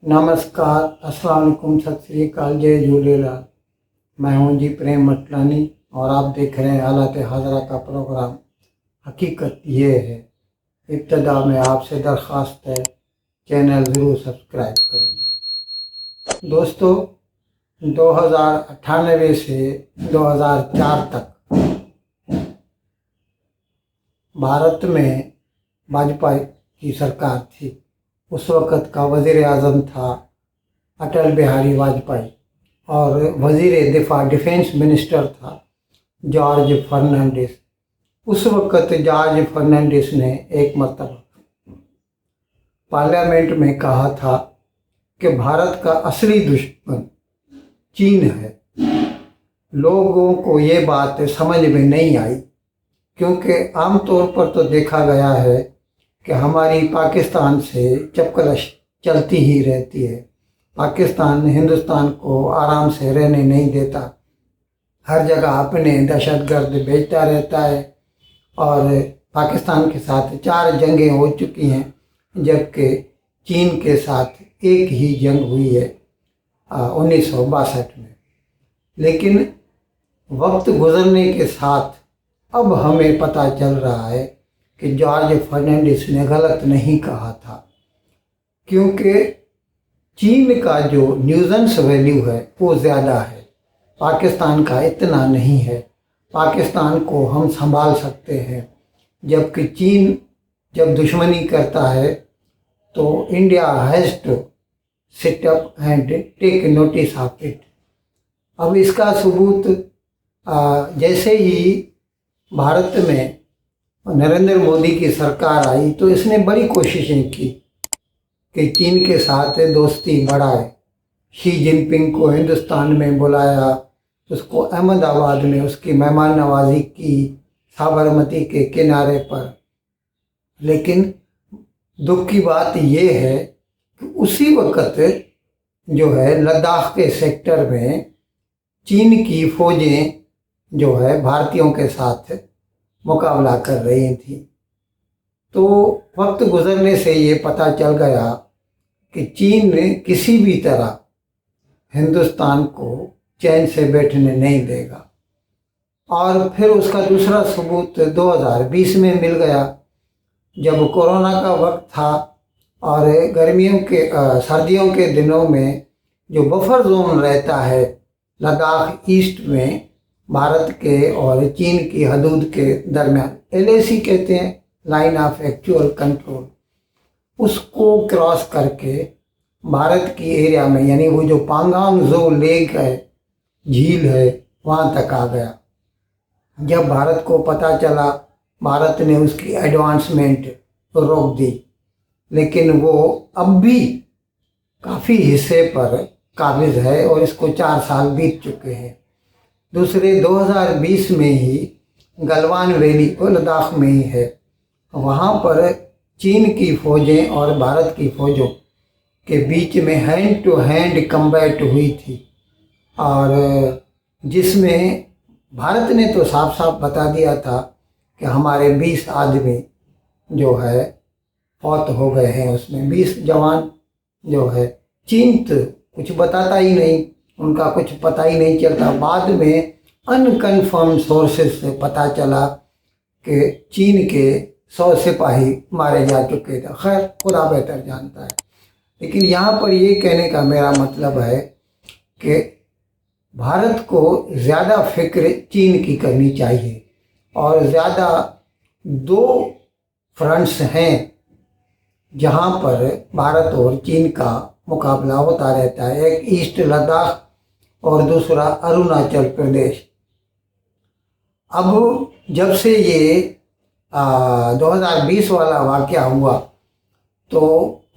नमस्कार, अस्सलाम वालेकुम, सत श्री अकाल, जय झूलेलाल। मैं हूं जी प्रेम मटलानी और आप देख रहे हैं हालात हाजरा का प्रोग्राम। हकीकत ये है, इब्तदा में आपसे दरख्वास्त है, चैनल ज़रूर सब्सक्राइब करें। दोस्तों, 2098 से 2004 तक भारत में वाजपेयी की सरकार थी। उस वक़्त का वज़ीर आज़म था अटल बिहारी वाजपेयी और वज़ीर दिफा डिफेंस मिनिस्टर था जॉर्ज फर्नांडिस। उस वक़्त जॉर्ज फर्नांडिस ने एक मरतबा पार्लियामेंट में कहा था कि भारत का असली दुश्मन चीन है। लोगों को ये बात समझ में नहीं आई, क्योंकि आमतौर पर तो देखा गया है कि हमारी पाकिस्तान से चपकलश चलती ही रहती है। पाकिस्तान हिंदुस्तान को आराम से रहने नहीं देता, हर जगह अपने दहशतगर्द भेजता रहता है और पाकिस्तान के साथ 4 जंगें हो चुकी हैं, जबकि चीन के साथ एक ही जंग हुई है 1962 में। लेकिन वक्त गुजरने के साथ अब हमें पता चल रहा है कि जॉर्ज फर्नांडिस ने गलत नहीं कहा था, क्योंकि चीन का जो न्यूजेंस वैल्यू है वो ज़्यादा है, पाकिस्तान का इतना नहीं है। पाकिस्तान को हम संभाल सकते हैं, जबकि चीन जब दुश्मनी करता है तो India has to sit up and take notice of it. अब इसका सबूत जैसे ही भारत में नरेंद्र मोदी की सरकार आई तो इसने बड़ी कोशिशें की कि चीन के साथ दोस्ती बढ़ाए। शी जिनपिंग को हिंदुस्तान में बुलाया, उसको अहमदाबाद में उसकी मेहमान नवाजी की साबरमती के किनारे पर। लेकिन दुख की बात ये है कि उसी वक्त जो है लद्दाख के सेक्टर में चीन की फौजें जो है भारतीयों के साथ मुकाबला कर रही थी। तो वक्त गुजरने से ये पता चल गया कि चीन ने किसी भी तरह हिंदुस्तान को चैन से बैठने नहीं देगा। और फिर उसका दूसरा सबूत 2020 में मिल गया, जब कोरोना का वक्त था और सर्दियों के दिनों में जो बफर जोन रहता है लद्दाख ईस्ट में भारत के और चीन की हदूद के दरमियान, LAC कहते हैं, लाइन ऑफ एक्चुअल कंट्रोल, उसको क्रॉस करके भारत की एरिया में, यानी वो जो पांगांग जो लेक है, झील है, वहाँ तक आ गया। जब भारत को पता चला, भारत ने उसकी एडवांसमेंट रोक दी, लेकिन वो अब भी काफ़ी हिस्से पर काबिज है और इसको 4 साल बीत चुके हैं। दूसरे 2020 में ही गलवान वैली और लद्दाख में ही है, वहाँ पर चीन की फ़ौजें और भारत की फ़ौजों के बीच में हैंड टू हैंड कम्बैट हुई थी, और जिसमें भारत ने तो साफ साफ बता दिया था कि हमारे 20 आदमी जो है फौत हो गए हैं, उसमें 20 जवान जो है। चीन तो कुछ बताता ही नहीं, उनका कुछ पता ही नहीं चलता। बाद में अनकन्फर्म सोर्सेज से पता चला कि चीन के 100 सिपाही मारे जा चुके थे। खैर, खुदा बेहतर जानता है। लेकिन यहाँ पर ये कहने का मेरा मतलब है कि भारत को ज़्यादा फिक्र चीन की करनी चाहिए, और ज़्यादा 2 फ्रंट्स हैं जहाँ पर भारत और चीन का मुकाबला होता रहता है। एक ईस्ट लद्दाख और दूसरा अरुणाचल प्रदेश। अब जब से ये 2020 वाला वाक़या हुआ तो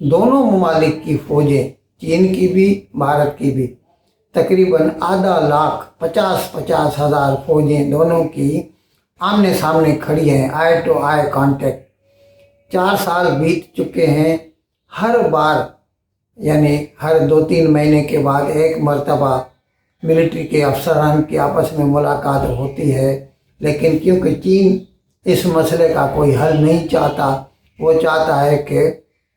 दोनों ममालिक की फ़ौजें, चीन की भी भारत की भी, तकरीबन आधा लाख 50-50 हज़ार फ़ौजें दोनों की आमने सामने खड़ी हैं, आई टू आई कांटेक्ट। 4 साल बीत चुके हैं। हर बार यानी हर 2-3 महीने के बाद एक मरतबा मिलिट्री के अफसरान की आपस में मुलाकात होती है, लेकिन क्योंकि चीन इस मसले का कोई हल नहीं चाहता, वो चाहता है कि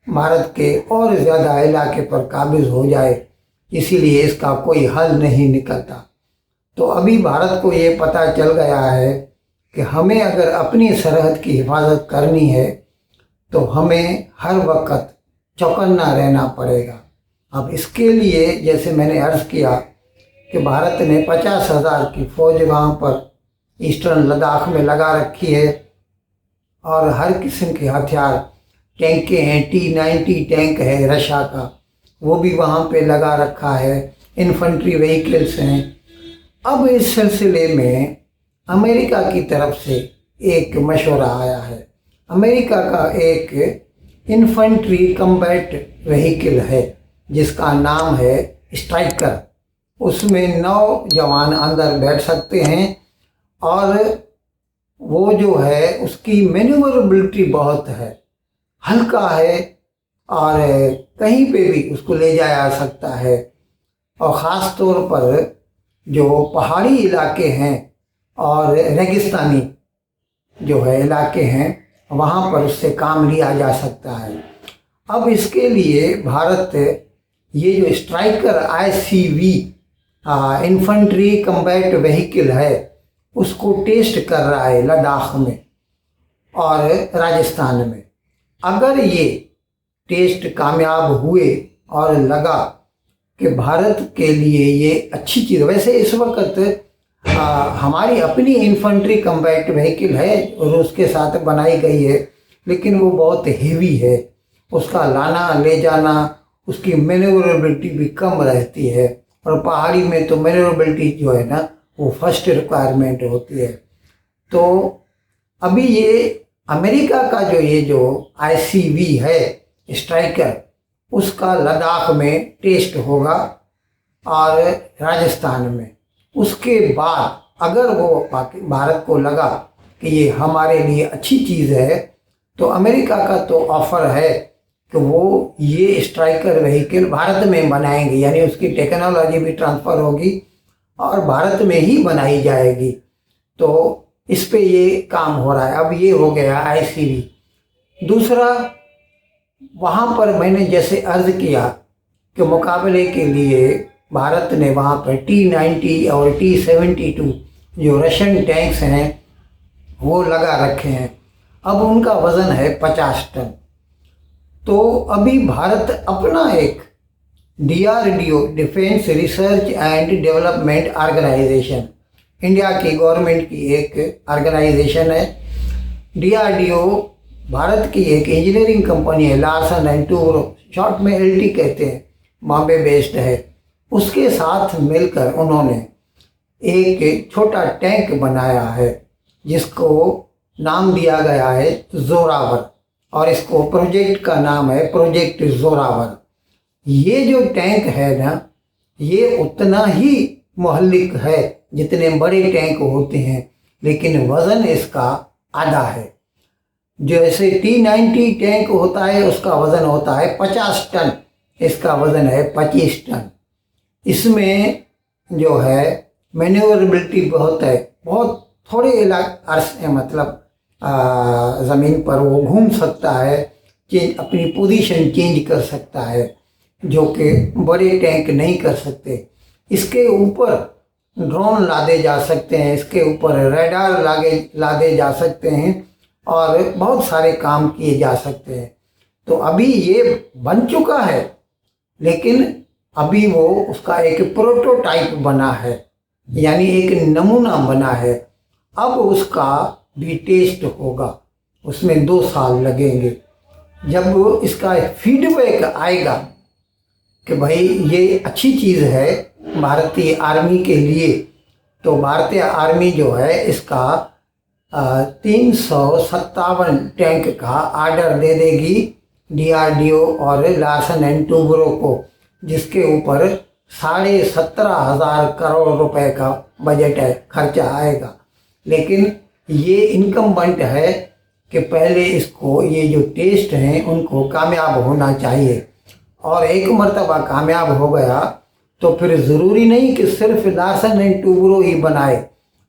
भारत के और ज़्यादा इलाके पर काबिज हो जाए, इसीलिए इसका कोई हल नहीं निकलता। तो अभी भारत को ये पता चल गया है कि हमें अगर अपनी सरहद की हिफाजत करनी है तो हमें हर वक्त चौकन्ना रहना पड़ेगा। अब इसके लिए जैसे मैंने अर्ज़ किया कि भारत ने 50,000 की फ़ौज वहाँ पर ईस्टर्न लद्दाख में लगा रखी है और हर किस्म के हथियार, टैंकें हैं, T-90 टैंक है रशिया का, वो भी वहाँ पे लगा रखा है, इन्फेंट्री व्हीकल्स हैं। अब इस सिलसिले में अमेरिका की तरफ से एक मशवरा आया है। अमेरिका का एक इन्फेंट्री कम्बैट व्हीकल है जिसका नाम है स्ट्राइकर। उसमें 9 जवान अंदर बैठ सकते हैं और वो जो है उसकी मैन्यूवरेबिलिटी बहुत है, हल्का है और कहीं पे भी उसको ले जाया जा सकता है। और ख़ास तौर पर जो पहाड़ी इलाके हैं और रेगिस्तानी जो है इलाके हैं वहाँ पर उससे काम लिया जा सकता है। अब इसके लिए भारत ये जो striker ICV infantry combat vehicle है उसको टेस्ट कर रहा है लद्दाख में और राजस्थान में। अगर ये टेस्ट कामयाब हुए और लगा कि भारत के लिए ये अच्छी चीज़, वैसे इस वक्त हमारी अपनी इन्फेंट्री कम्बैट व्हीकल है और उसके साथ बनाई गई है, लेकिन वो बहुत हेवी है, उसका लाना ले जाना, उसकी मैन्यूवरेबिलिटी भी कम रहती है और पहाड़ी में तो मैन्यूवरेबिलिटी जो है ना वो फर्स्ट रिक्वायरमेंट होती है। तो अभी ये अमेरिका का ये जो ICV है स्ट्राइकर, उसका लद्दाख में टेस्ट होगा और राजस्थान में। उसके बाद अगर वो भारत को लगा कि ये हमारे लिए अच्छी चीज़ है तो अमेरिका का तो ऑफ़र है कि वो ये स्ट्राइकर व्हीकल भारत में बनाएंगे, यानी उसकी टेक्नोलॉजी भी ट्रांसफ़र होगी और भारत में ही बनाई जाएगी। तो इस पे ये काम हो रहा है। अब ये हो गया ICV। दूसरा, वहाँ पर मैंने जैसे अर्ज़ किया कि मुकाबले के लिए भारत ने वहाँ पर T-90 और T-72 जो रशियन टैंक्स हैं वो लगा रखे हैं। अब उनका वज़न है 50 टन। तो अभी भारत अपना एक DRDO defence research and development organisation, India की गवर्नमेंट की एक ऑर्गेनाइजेशन है। DRDO भारत की एक इंजीनियरिंग कंपनी है, लार्सन एंड टूब्रो, शॉर्ट में LT कहते हैं, बॉम्बे बेस्ड है। उसके साथ मिलकर उन्होंने एक छोटा टैंक बनाया है जिसको नाम दिया गया है जोरावर और इसको प्रोजेक्ट का नाम है प्रोजेक्ट जोरावर। ये जो टैंक है ना ये उतना ही मोहल्लिक है जितने बड़े टैंक होते हैं, लेकिन वज़न इसका आधा है। जैसे T-90 टैंक होता है उसका वज़न होता है 50 टन, इसका वज़न है 25 टन। इसमें जो है मैन्यूवरेबिलिटी बहुत है, बहुत थोड़े इलाके मतलब ज़मीन पर वो घूम सकता है, अपनी पोजीशन चेंज कर सकता है, जो कि बड़े टैंक नहीं कर सकते। इसके ऊपर ड्रोन लादे जा सकते हैं, इसके ऊपर रडार लादे जा सकते हैं और बहुत सारे काम किए जा सकते हैं। तो अभी ये बन चुका है, लेकिन अभी वो उसका एक प्रोटोटाइप बना है, यानी एक नमूना बना है। अब उसका भी टेस्ट होगा, उसमें 2 साल लगेंगे। जब इसका फीडबैक आएगा कि भाई ये अच्छी चीज़ है भारतीय आर्मी के लिए, तो भारतीय आर्मी जो है इसका 357 टैंक का आर्डर दे देगी DRDO और लार्सन एंड टूब्रो को, जिसके ऊपर 17,500 करोड़ रुपए का बजट है, खर्चा आएगा। लेकिन ये इनकम्बेंट है कि पहले इसको ये जो टेस्ट हैं उनको कामयाब होना चाहिए, और एक मर्तबा कामयाब हो गया तो फिर ज़रूरी नहीं कि सिर्फ लार्सन एंड टूब्रो ही बनाए।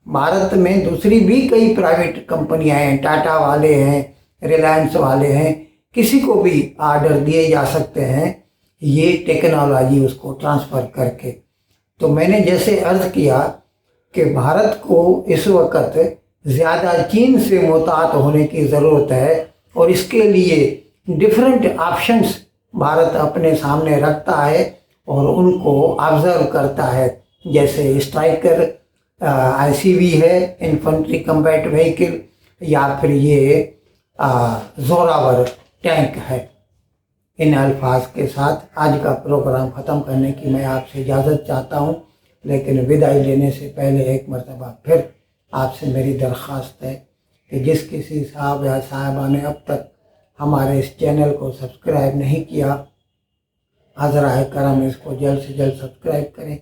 भारत में दूसरी भी कई प्राइवेट कंपनियां हैं, टाटा वाले हैं, रिलायंस वाले हैं, किसी को भी आर्डर दिए जा सकते हैं ये टेक्नोलॉजी उसको ट्रांसफ़र करके। तो मैंने जैसे अर्ज किया कि भारत को इस वक्त ज़्यादा चीन से मुतात होने की ज़रूरत है और इसके लिए डिफरेंट ऑप्शंस भारत अपने सामने रखता है और उनको ऑब्ज़र्व करता है। जैसे स्ट्राइकर ICV है, इन्फेंट्री कम्बैट व्हीकल, या फिर ये जोरावर टैंक है। इन अल्फाज के साथ आज का प्रोग्राम ख़त्म करने की मैं आपसे इजाज़त चाहता हूँ, लेकिन विदाई लेने से पहले एक मरतबा फिर आपसे मेरी दरख्वास्त है कि जिस किसी साहब या साहिबा ने अब तक हमारे इस चैनल को सब्सक्राइब नहीं किया, हज़रा करम इसको जल्द से जल्द सब्सक्राइब करें,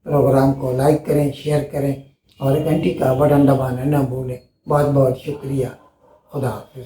प्रोग्राम को लाइक करें, शेयर करें और घंटी का बटन दबाना न भूलें। बहुत बहुत शुक्रिया। खुदा हाफिज़।